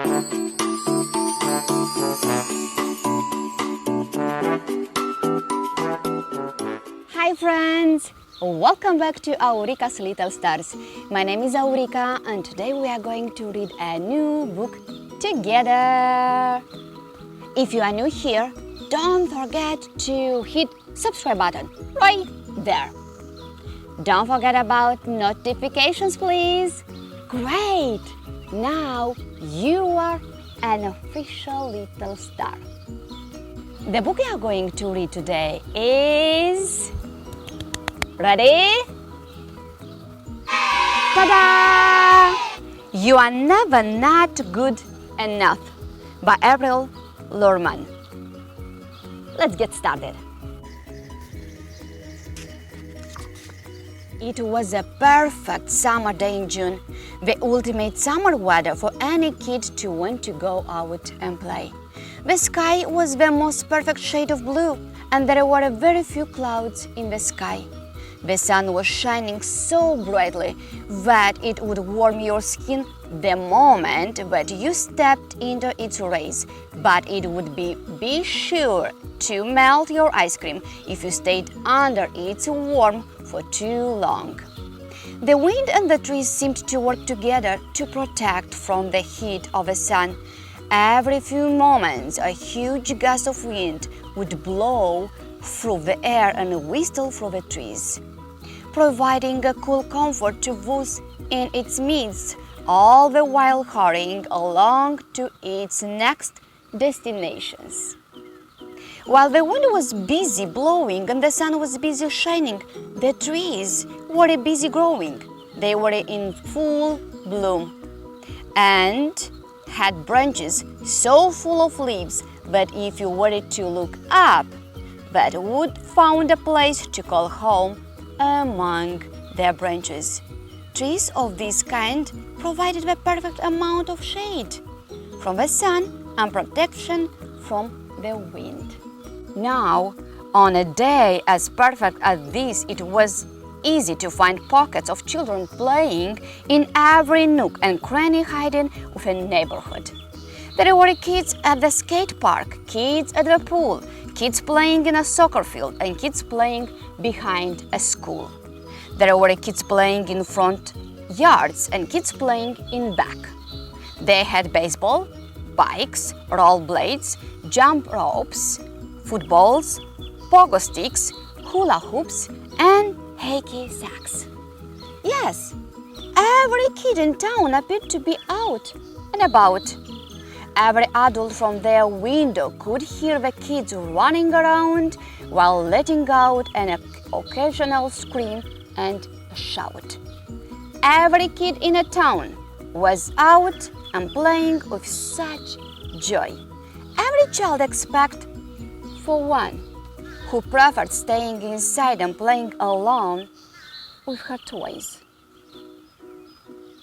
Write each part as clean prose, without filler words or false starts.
Hi friends! Welcome back to Aurica's Little Stars. My name is Aurica and today we are going to read a new book together. If you are new here, don't forget to hit subscribe button right there. Don't forget about notifications, please. Great! Now you are an official little star. The book we are going to read today is... Ready? Ta-da! You Are Never Not Good Enough by April Lorman. Let's get started. It was a perfect summer day in June, the ultimate summer weather for any kid to want to go out and play. The sky was the most perfect shade of blue, and there were very few clouds in the sky. The sun was shining so brightly that it would warm your skin the moment that you stepped into its rays, but it would be sure to melt your ice cream if you stayed under its warmth for too long. The wind and the trees seemed to work together to protect from the heat of the sun. Every few moments, a huge gust of wind would blow through the air and whistle through the trees, providing a cool comfort to those in its midst, all the while hurrying along to its next destinations. While the wind was busy blowing and the sun was busy shining, the trees were busy growing. They were in full bloom and had branches so full of leaves that if you were to look up, that would find a place to call home among their branches. Trees of this kind provided the perfect amount of shade from the sun and protection from the wind. Now, on a day as perfect as this, it was easy to find pockets of children playing in every nook and cranny hiding of a neighborhood. There were kids at the skate park, kids at the pool, kids playing in a soccer field, and kids playing behind a school. There were kids playing in front yards and kids playing in back. They had baseball, bikes, rollerblades, jump ropes, footballs, pogo sticks, hula hoops, and hacky sacks. Yes, every kid in town appeared to be out and about. Every adult from their window could hear the kids running around while letting out an occasional scream and a shout. Every kid in a town was out and playing with such joy. Every child except for one who preferred staying inside and playing alone with her toys.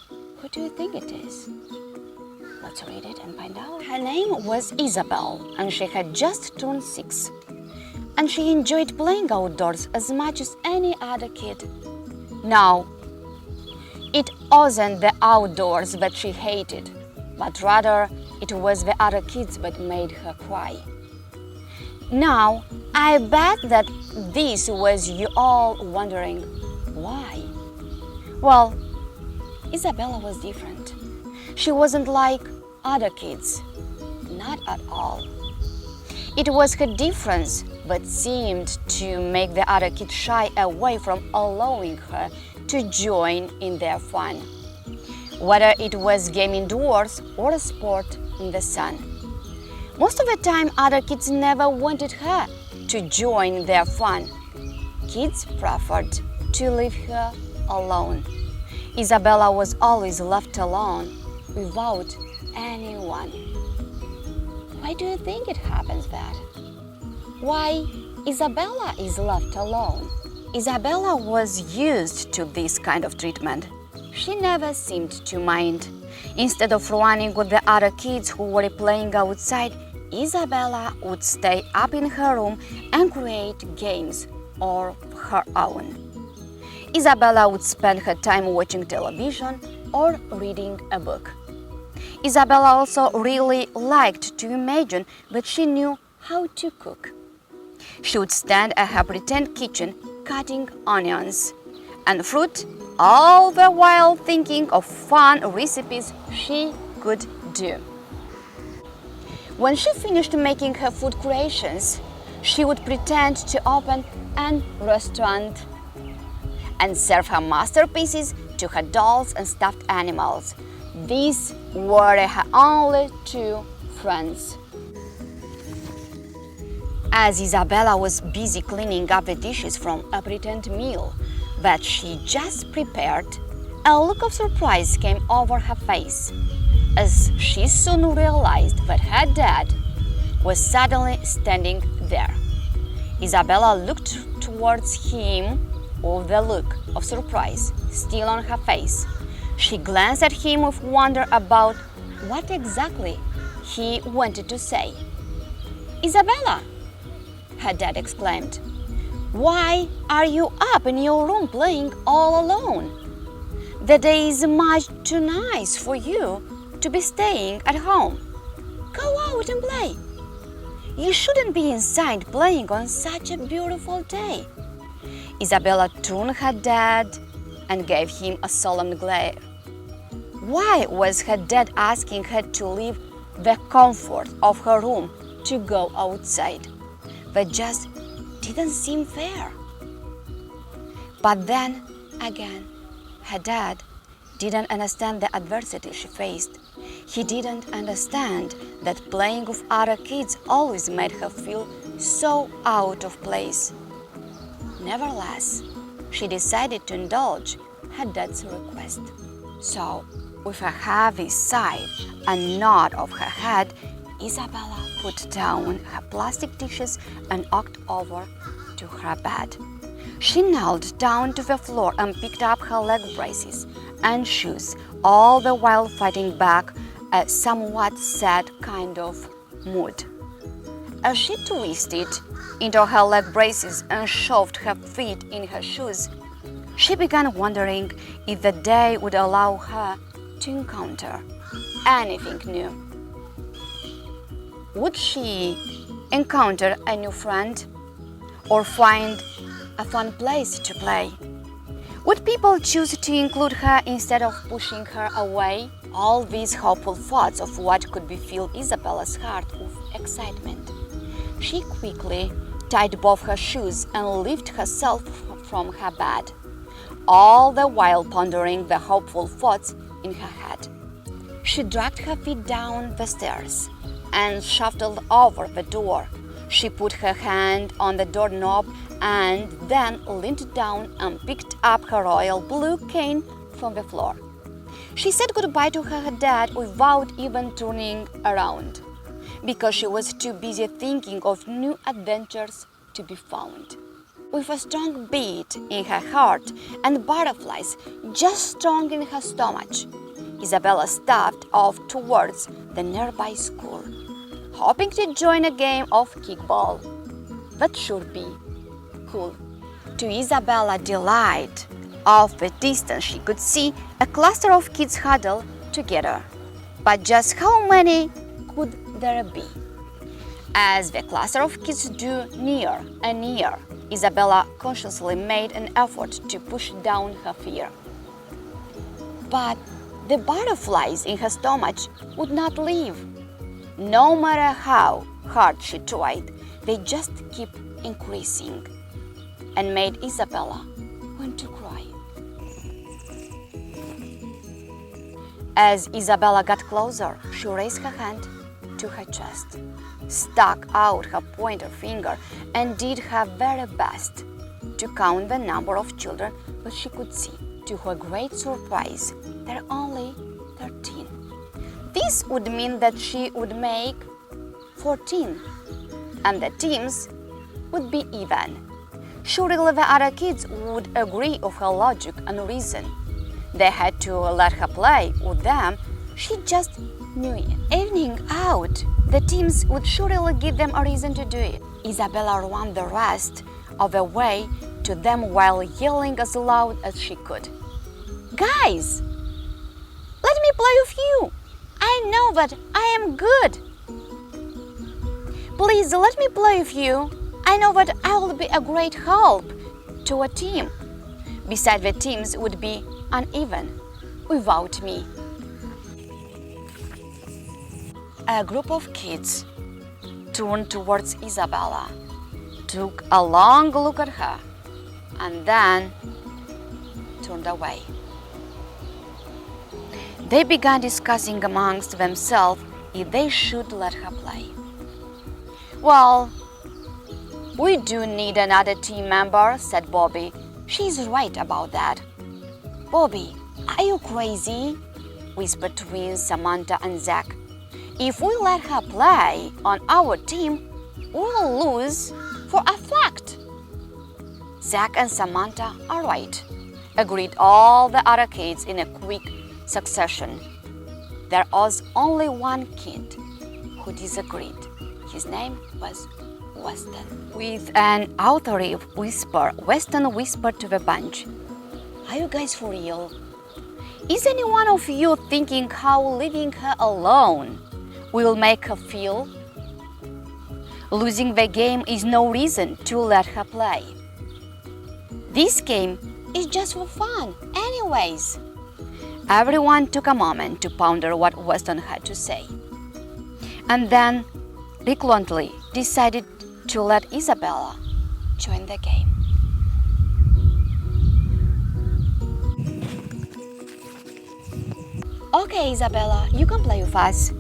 Who do you think it is? Let's read it and find out. Her name was Isabella, and she had just turned 6. And she enjoyed playing outdoors as much as any other kid. No, it wasn't the outdoors that she hated, but rather it was the other kids that made her cry. Now, I bet that this was you all wondering, why? Well, Isabella was different. She wasn't like other kids, not at all. It was her difference that seemed to make the other kids shy away from allowing her to join in their fun, whether it was game indoors or a sport in the sun. Most of the time, other kids never wanted her to join their fun. Kids preferred to leave her alone. Isabella was always left alone without anyone. Why do you think it happens that? Why Isabella is left alone? Isabella was used to this kind of treatment. She never seemed to mind. Instead of running with the other kids who were playing outside, Isabella would stay up in her room and create games of her own. Isabella would spend her time watching television or reading a book. Isabella also really liked to imagine that she knew how to cook. She would stand at her pretend kitchen cutting onions and fruit, all the while thinking of fun recipes she could do. When she finished making her food creations, she would pretend to open a restaurant and serve her masterpieces to her dolls and stuffed animals. These were her only two friends. As Isabella was busy cleaning up the dishes from a pretend meal that she just prepared, a look of surprise came over her face as she soon realized that her dad was suddenly standing there. Isabella looked towards him with the look of surprise still on her face. She glanced at him with wonder about what exactly he wanted to say. "Isabella!" her dad exclaimed. "Why are you up in your room playing all alone? The day is much too nice for you to be staying at home. Go out and play. You shouldn't be inside playing on such a beautiful day." Isabella turned her dad and gave him a solemn glare. Why was her dad asking her to leave the comfort of her room to go outside? That just didn't seem fair. But then again, her dad didn't understand the adversity she faced. He didn't understand that playing with other kids always made her feel so out of place. Nevertheless, she decided to indulge her dad's request. So, with a heavy sigh and nod of her head, Isabella put down her plastic dishes and walked over to her bed. She knelt down to the floor and picked up her leg braces and shoes, all the while fighting back a somewhat sad kind of mood. As she twisted into her leg braces and shoved her feet in her shoes, she began wondering if the day would allow her to encounter anything new. Would she encounter a new friend or find a fun place to play? Would people choose to include her instead of pushing her away? All these hopeful thoughts of what could fill Isabella's heart with excitement. She quickly tied both her shoes and lifted herself from her bed, all the while pondering the hopeful thoughts in her head. She dragged her feet down the stairs and shuffled over the door. She put her hand on the doorknob and then leaned down and picked up her royal blue cane from the floor. She said goodbye to her dad without even turning around, because she was too busy thinking of new adventures to be found. With a strong beat in her heart and butterflies just strong in her stomach, Isabella stepped off towards the nearby school, hoping to join a game of kickball. That should be cool. To Isabella's delight, off the distance she could see a cluster of kids huddled together. But just how many could there be? As the cluster of kids drew near and near, Isabella consciously made an effort to push down her fear. But the butterflies in her stomach would not leave. No matter how hard she tried, they just kept increasing and made Isabella want to cry. As Isabella got closer, she raised her hand to her chest, stuck out her pointer finger, and did her very best to count the number of children that she could see. To her great surprise, there were only 13. This would mean that she would make 14, and the teams would be even. Surely the other kids would agree with her logic and reason. They had to let her play with them. She just knew it. Evening out, the teams would surely give them a reason to do it. Isabella ran the rest of the way to them while yelling as loud as she could. "Guys, let me play with you. I I know that I am good. Please let me play with you. I know that I will be a great help to a team. Besides, the teams would be uneven without me. A group of kids turned towards Isabella, took a long look at her, and then turned away. They began discussing amongst themselves if they should let her play. Well, we do need another team member, said Bobby. She's right about that. Bobby, are you crazy? Whispered twins Samantha and Zach. If we let her play on our team, we'll lose for a fact. Zach and Samantha are right, agreed all the other kids in a quick succession. There was only one kid who disagreed. His name was Weston. With an authoritative whisper, Weston whispered to the bunch, "Are you guys for real? Is any one of you thinking how leaving her alone will make her feel? Losing the game is no reason to let her play. This game is just for fun anyways." Everyone took a moment to ponder what Weston had to say, and then reluctantly decided to let Isabella join the game. "Okay, Isabella, you can play with us,"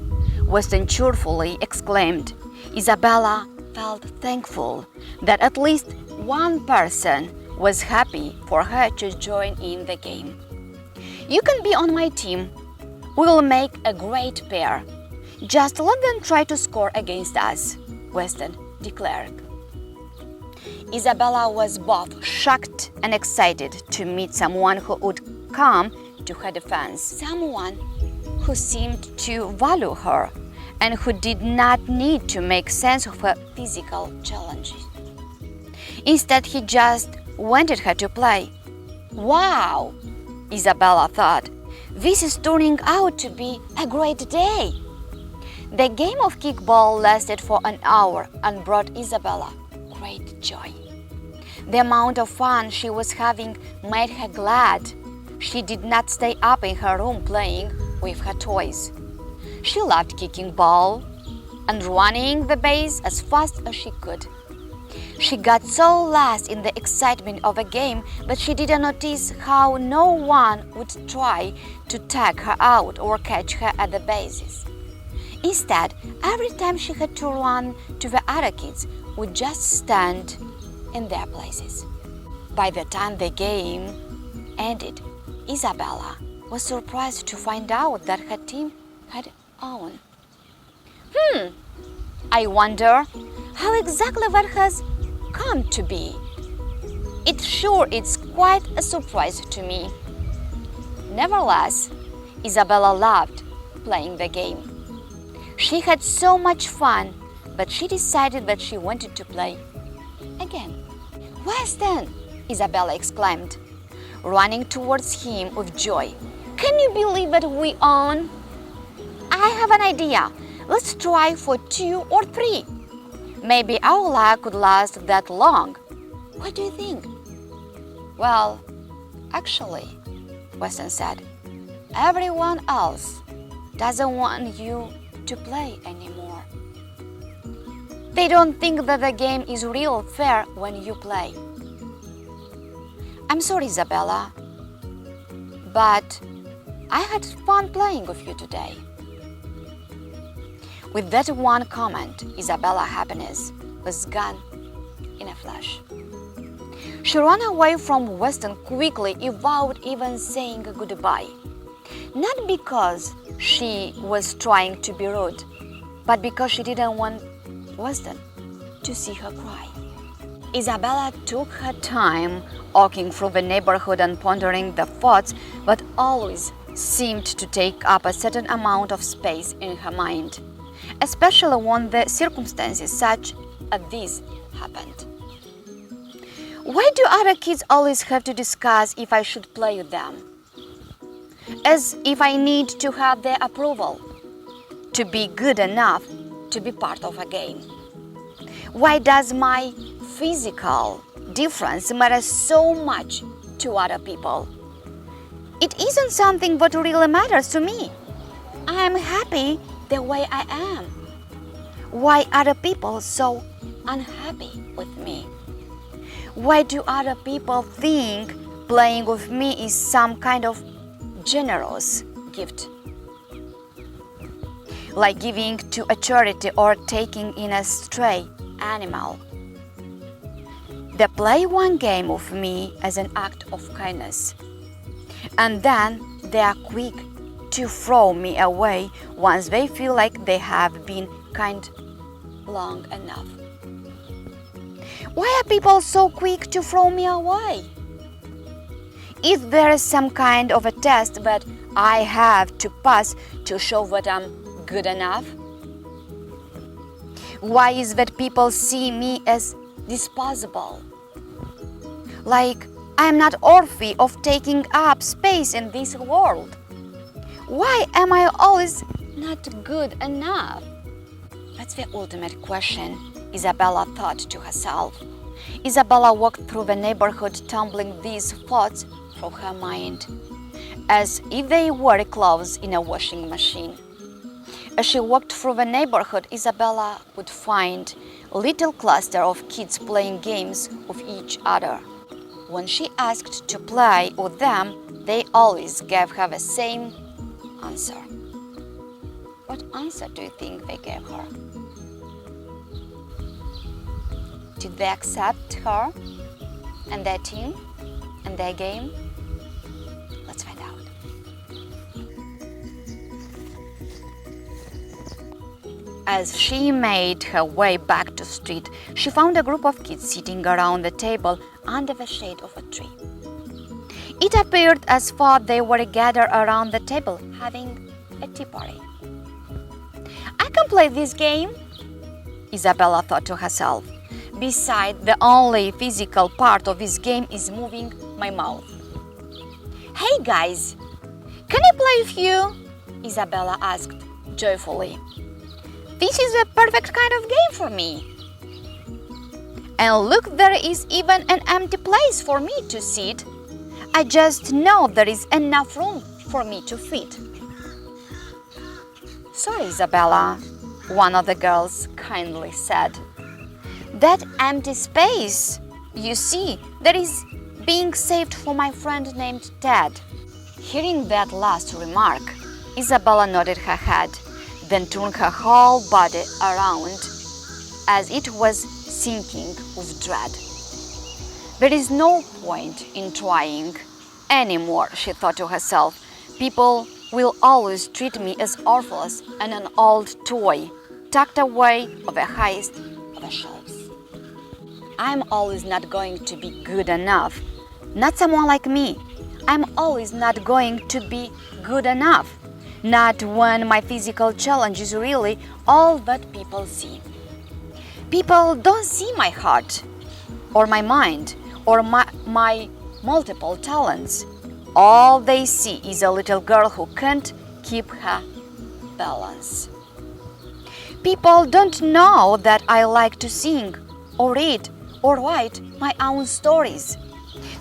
Weston cheerfully exclaimed. Isabella felt thankful that at least one person was happy for her to join in the game. "You can be on my team. We'll make a great pair. Just let them try to score against us," Weston declared. Isabella was both shocked and excited to meet someone who would come to her defense, someone who seemed to value her and who did not need to make sense of her physical challenges. Instead, he just wanted her to play. "Wow," Isabella thought, "this is turning out to be a great day." The game of kickball lasted for an hour and brought Isabella great joy. The amount of fun she was having made her glad she did not stay up in her room playing with her toys. She loved kicking ball and running the base as fast as she could. She got so lost in the excitement of a game that she didn't notice how no one would try to tag her out or catch her at the bases. Instead, every time she had to run to the other kids would just stand in their places. By the time the game ended, Isabella was surprised to find out that her team had won. I wonder how exactly that has come to be. It's quite a surprise to me. Nevertheless, Isabella loved playing the game. She had so much fun, but she decided that she wanted to play again. "Weston!" Isabella exclaimed, running towards him with joy. "Can you believe that we won? I have an idea. Let's try for 2 or 3. Maybe our luck could last that long. What do you think?" "Well, actually," Weston said, "everyone else doesn't want you to play anymore. They don't think that the game is real fair when you play." "I'm sorry, Isabella, but I had fun playing with you today." With that one comment, Isabella's happiness was gone in a flash. She ran away from Weston quickly without even saying goodbye. Not because she was trying to be rude, but because she didn't want Weston to see her cry. Isabella took her time walking through the neighborhood and pondering the thoughts that always seemed to take up a certain amount of space in her mind, especially when the circumstances such as this happened. Why do other kids always have to discuss if I should play with them? As if I need to have their approval. to be good enough to be part of a game? Why does my physical difference matter so much to other people? It isn't something that really matters to me. I am happy the way I am. Why are other people so unhappy with me? Why do other people think playing with me is some kind of generous gift? Like giving to a charity or taking in a stray animal. They play one game with me as an act of kindness, and then they are quick to throw me away once they feel like they have been kind long enough. Why are people so quick to throw me away? If there is some kind of a test that I have to pass to show that I'm good enough, why is that people see me as disposable? Like I'm not worthy of taking up space in this world. Why am I always not good enough? That's the ultimate question, Isabella thought to herself. Isabella walked through the neighborhood, tumbling these thoughts through her mind, as if they were clothes in a washing machine. As she walked through the neighborhood, Isabella would find a little cluster of kids playing games with each other. When she asked to play with them, they always gave her the same answer. What answer do you think they gave her? Did they accept her and their team and their game? Let's find out. As she made her way back to the street, she found a group of kids sitting around the table under the shade of a tree. It appeared as though they were gathered around the table having a tea party. I can play this game, Isabella thought to herself. Besides, the only physical part of this game is moving my mouth. Hey guys, can I play with you? Isabella asked joyfully. This is the perfect kind of game for me. And look, there is even an empty place for me to sit. I just know there is enough room for me to fit. Sorry, Isabella, one of the girls kindly said. That empty space, you see, that is being saved for my friend named Ted. Hearing that last remark, Isabella nodded her head, then turned her whole body around as it was sinking with dread. There is no point in trying anymore, she thought to herself. People will always treat me as worthless and an old toy, tucked away on the highest of the shelves. I'm always not going to be good enough. Not someone like me. I'm always not going to be good enough. Not when my physical challenge is really all that people see. People don't see my heart, or my mind, or my multiple talents. All they see is a little girl who can't keep her balance. People don't know that I like to sing, or read, or write my own stories.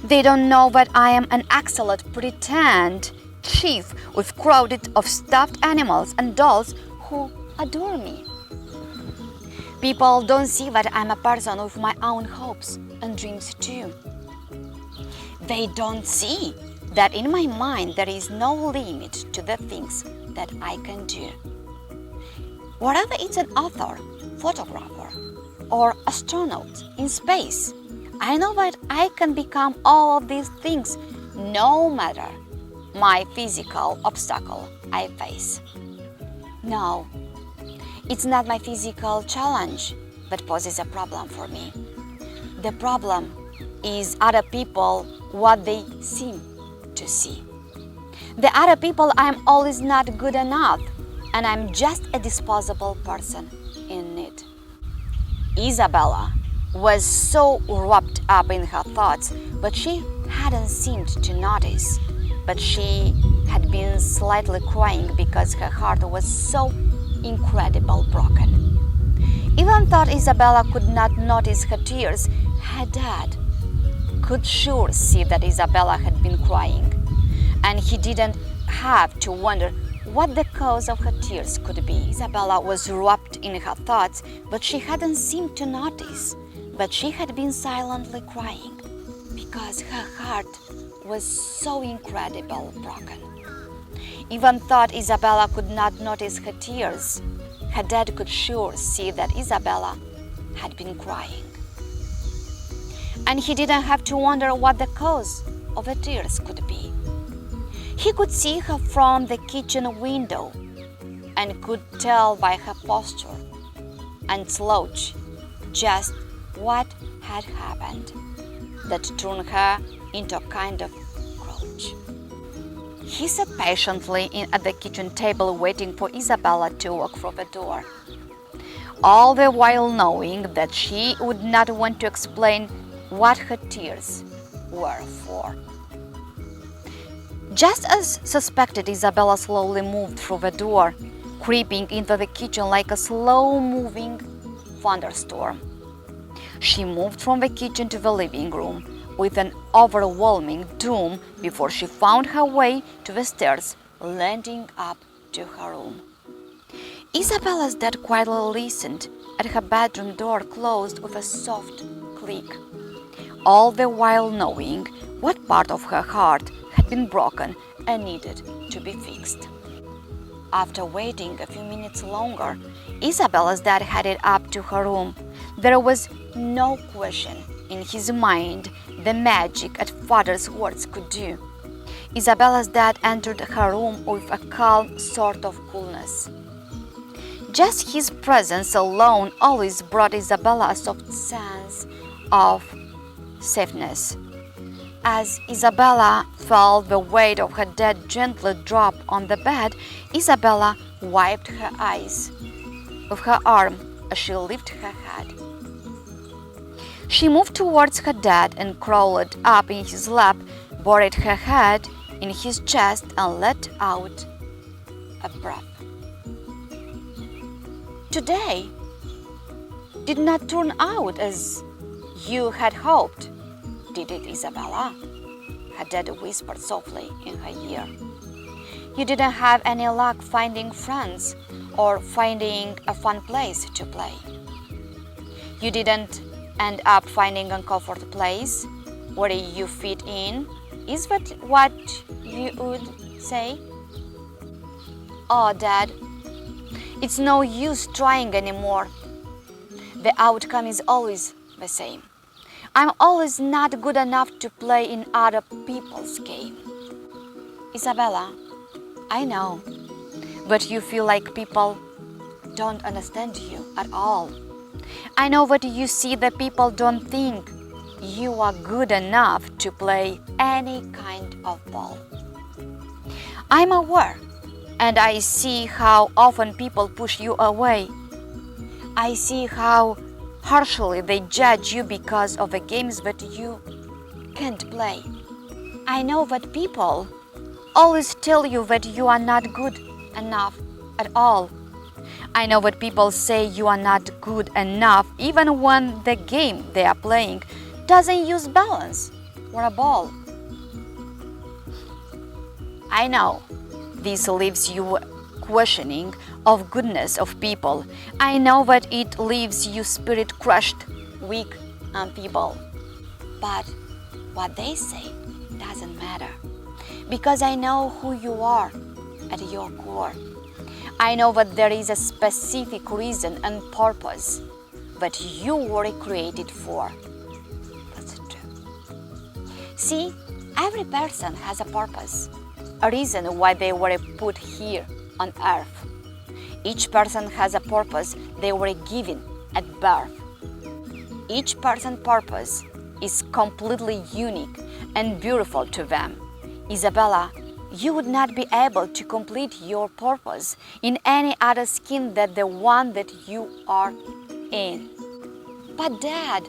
They don't know that I am an excellent pretend chief with crowded of stuffed animals and dolls who adore me. People don't see that I'm a person with my own hopes and dreams too. They don't see that in my mind there is no limit to the things that I can do. Whether it's an author, photographer, or astronaut in space, I know that I can become all of these things no matter my physical obstacle I face. No, it's not my physical challenge that poses a problem for me. The problem is other people, what they seem to see. The other people, I'm always not good enough, and I'm just a disposable person in need. Isabella was so wrapped up in her thoughts, but she hadn't seemed to notice. But she had been slightly crying because her heart was so incredible broken. Even though Isabella could not notice her tears, her dad could sure see that Isabella had been crying, and he didn't have to wonder what the cause of her tears could be. Isabella was wrapped in her thoughts, but she hadn't seemed to notice. But she had been silently crying because her heart was so incredibly broken. Even though Isabella could not notice her tears, her dad could sure see that Isabella had been crying. And he didn't have to wonder what the cause of her tears could be. He could see her from the kitchen window and could tell by her posture and slouch just what had happened that turned her into a kind of grouch. He sat patiently at the kitchen table waiting for Isabella to walk through the door, all the while knowing that she would not want to explain what her tears were for. Just as suspected, Isabella slowly moved through the door, creeping into the kitchen like a slow-moving thunderstorm. She moved from the kitchen to the living room with an overwhelming doom before she found her way to the stairs, landing up to her room. Isabella's dad quietly listened as her bedroom door closed with a soft click, all the while knowing what part of her heart had been broken and needed to be fixed. After waiting a few minutes longer, Isabella's dad headed up to her room. There was no question in his mind the magic that father's words could do. Isabella's dad entered her room with a calm sort of coolness. Just his presence alone always brought Isabella a soft sense of safeness. As Isabella felt the weight of her dad gently drop on the bed, Isabella wiped her eyes with her arm as she lifted her head. She moved towards her dad and crawled up in his lap, buried her head in his chest and let out a breath. Today did not turn out as you had hoped, did it, Isabella? Her dad whispered softly in her ear. You didn't have any luck finding friends or finding a fun place to play. You didn't end up finding a comfort place where you fit in. Is that what you would say? Oh, Dad, it's no use trying anymore. The outcome is always the same. I'm always not good enough to play in other people's game. Isabella, I know, but you feel like people don't understand you at all. I know that you see that people don't think you are good enough to play any kind of ball. I'm aware, and I see how often people push you away. I see how harshly they judge you because of the games that you can't play. I know that people always tell you that you are not good enough at all. I know that people say you are not good enough even when the game they are playing doesn't use balance or a ball. I know this leaves you questioning of goodness of people. I know that it leaves you spirit crushed, weak and feeble. But what they say doesn't matter, because I know who you are at your core. I know that there is a specific reason and purpose that you were created for. That's true. See, every person has a purpose, a reason why they were put here on earth. Each person has a purpose they were given at birth. Each person's purpose is completely unique and beautiful to them. Isabella, you would not be able to complete your purpose in any other skin than the one that you are in. But Dad,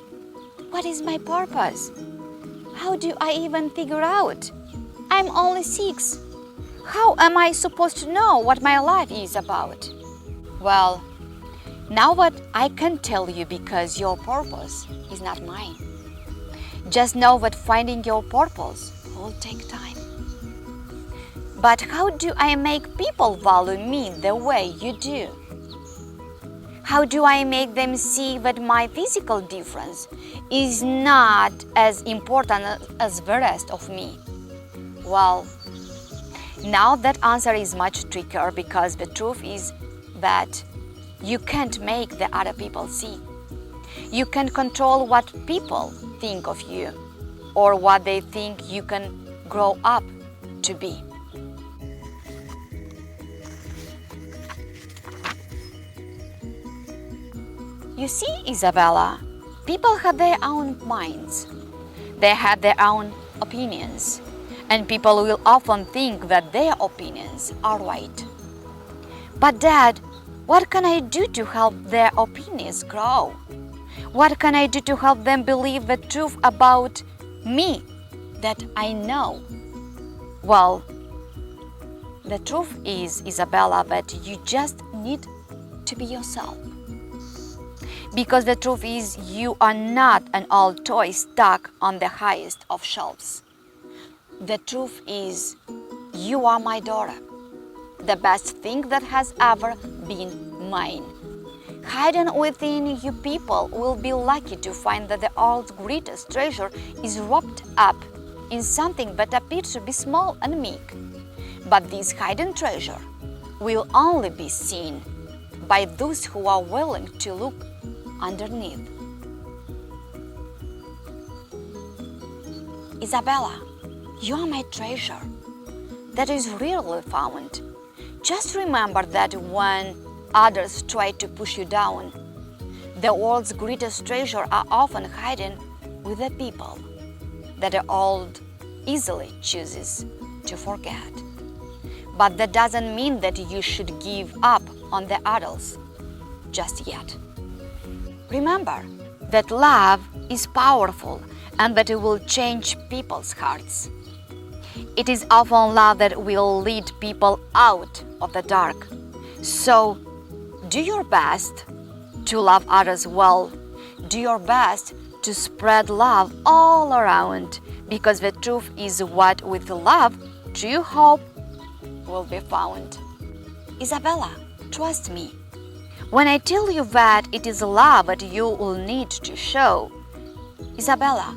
what is my purpose? How do I even figure out? I'm only 6. How am I supposed to know what my life is about? Well, now what I can tell you because your purpose is not mine. Just know that finding your purpose will take time. But how do I make people value me the way you do? How do I make them see that my physical difference is not as important as the rest of me? Well, now that answer is much trickier because the truth is that you can't make the other people see. You can't control what people think of you or what they think you can grow up to be. You see, Isabella, people have their own minds. They have their own opinions. And people will often think that their opinions are right. But Dad, what can I do to help their opinions grow? What can I do to help them believe the truth about me that I know? Well, the truth is, Isabella, that you just need to be yourself. Because the truth is, you are not an old toy stuck on the highest of shelves. The truth is, you are my daughter, the best thing that has ever been mine. Hidden within you people will be lucky to find that the world's greatest treasure is wrapped up in something that appears to be small and meek. But this hidden treasure will only be seen by those who are willing to look underneath. Isabella, you are my treasure that is rarely found. Just remember that when others try to push you down, the world's greatest treasure are often hidden with the people that the world easily chooses to forget. But that doesn't mean that you should give up on the others just yet. Remember that love is powerful and that it will change people's hearts. It is often love that will lead people out of the dark. So, do your best to love others well. Do your best to spread love all around, because the truth is what with love, true hope will be found. Isabella, trust me. When I tell you that it is love that you will need to show, Isabella,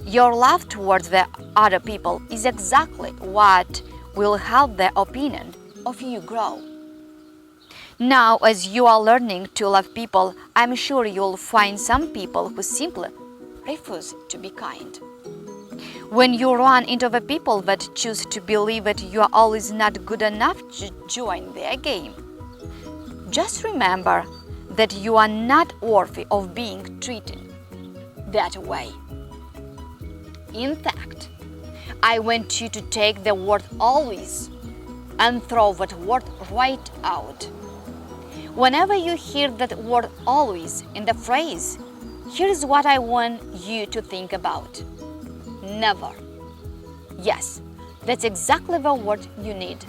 your love towards the other people is exactly what will help their opinion of you grow. Now, as you are learning to love people, I'm sure you'll find some people who simply refuse to be kind. When you run into the people that choose to believe that you are always not good enough to join their game, just remember that you are not worthy of being treated that way. In fact, I want you to take the word always and throw that word right out. Whenever you hear that word always in the phrase, here's what I want you to think about. Never. Yes, that's exactly the word you need.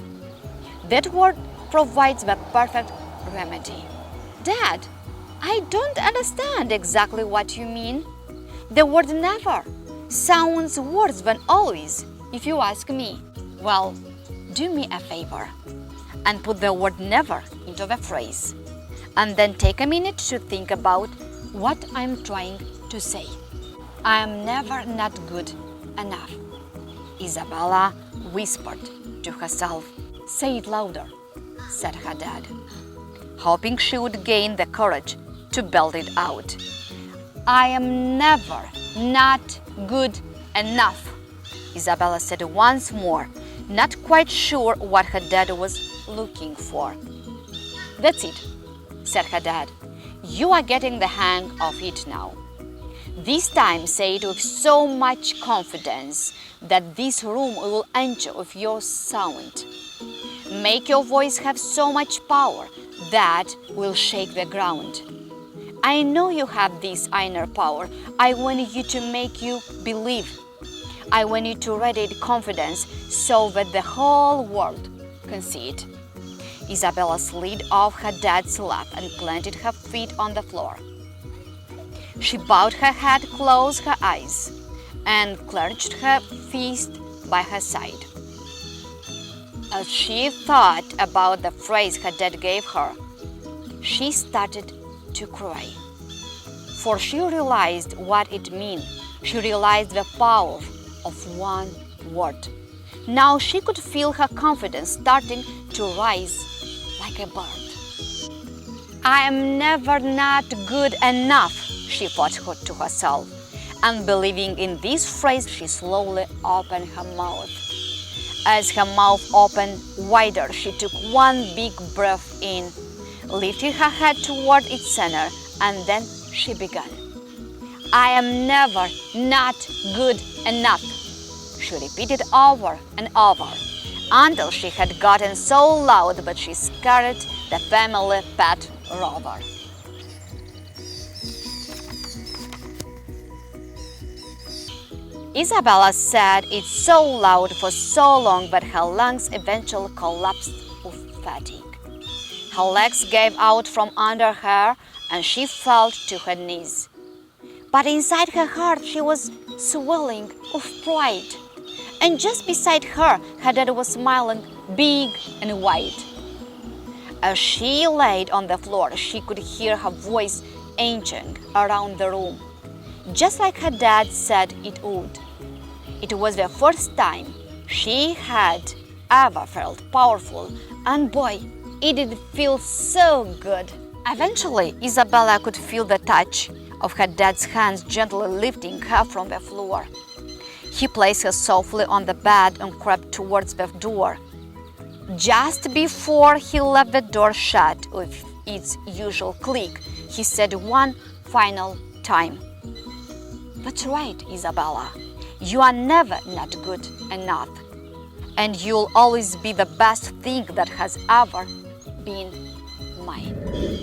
That word provides the perfect remedy. Dad, I don't understand exactly what you mean. The word never sounds worse than always, if you ask me. Well, do me a favor and put the word never into the phrase, and then take a minute to think about what I'm trying to say. I am never not good enough, Isabella whispered to herself. Say it louder, said her dad, hoping she would gain the courage to belt it out. I am never not good enough, Isabella said once more, not quite sure what her dad was looking for. That's it, said her dad. You are getting the hang of it now. This time say it with so much confidence that this room will enter with your sound. Make your voice have so much power that will shake the ground. I know you have this inner power. I want you to make you believe. I want you to radiate confidence so that the whole world can see it. Isabella slid off her dad's lap and planted her feet on the floor. She bowed her head, closed her eyes, and clenched her fist by her side. As she thought about the phrase her dad gave her, she started to cry. For she realized what it meant. She realized the power of one word. Now she could feel her confidence starting to rise like a bird. I am never not good enough, she thought to herself. And believing in this phrase, she slowly opened her mouth. As her mouth opened wider, she took one big breath in, lifted her head toward its center, and then she began. I am never not good enough, she repeated over and over, until she had gotten so loud that she scared the family pet rover. Isabella said it so loud for so long that her lungs eventually collapsed with fatigue. Her legs gave out from under her and she fell to her knees. But inside her heart she was swelling with pride. And just beside her, her dad was smiling big and wide. As she laid on the floor, she could hear her voice echoing around the room, just like her dad said it would. It was the first time she had ever felt powerful, and boy, it did feel so good. Eventually, Isabella could feel the touch of her dad's hands gently lifting her from the floor. He placed her softly on the bed and crept towards the door. Just before he left the door shut with its usual click, he said one final time, "That's right, Isabella. You are never not good enough, and you'll always be the best thing that has ever been mine."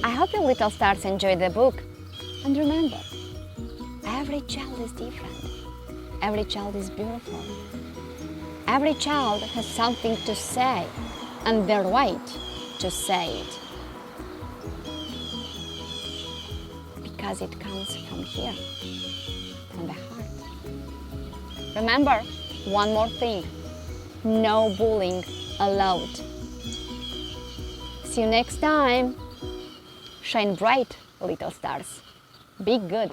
I hope you little stars enjoyed the book. And remember, every child is different. Every child is beautiful. Every child has something to say, and the right to say it. Because it comes from here, from the heart. Remember, one more thing, no bullying allowed. See you next time. Shine bright, little stars. Be good.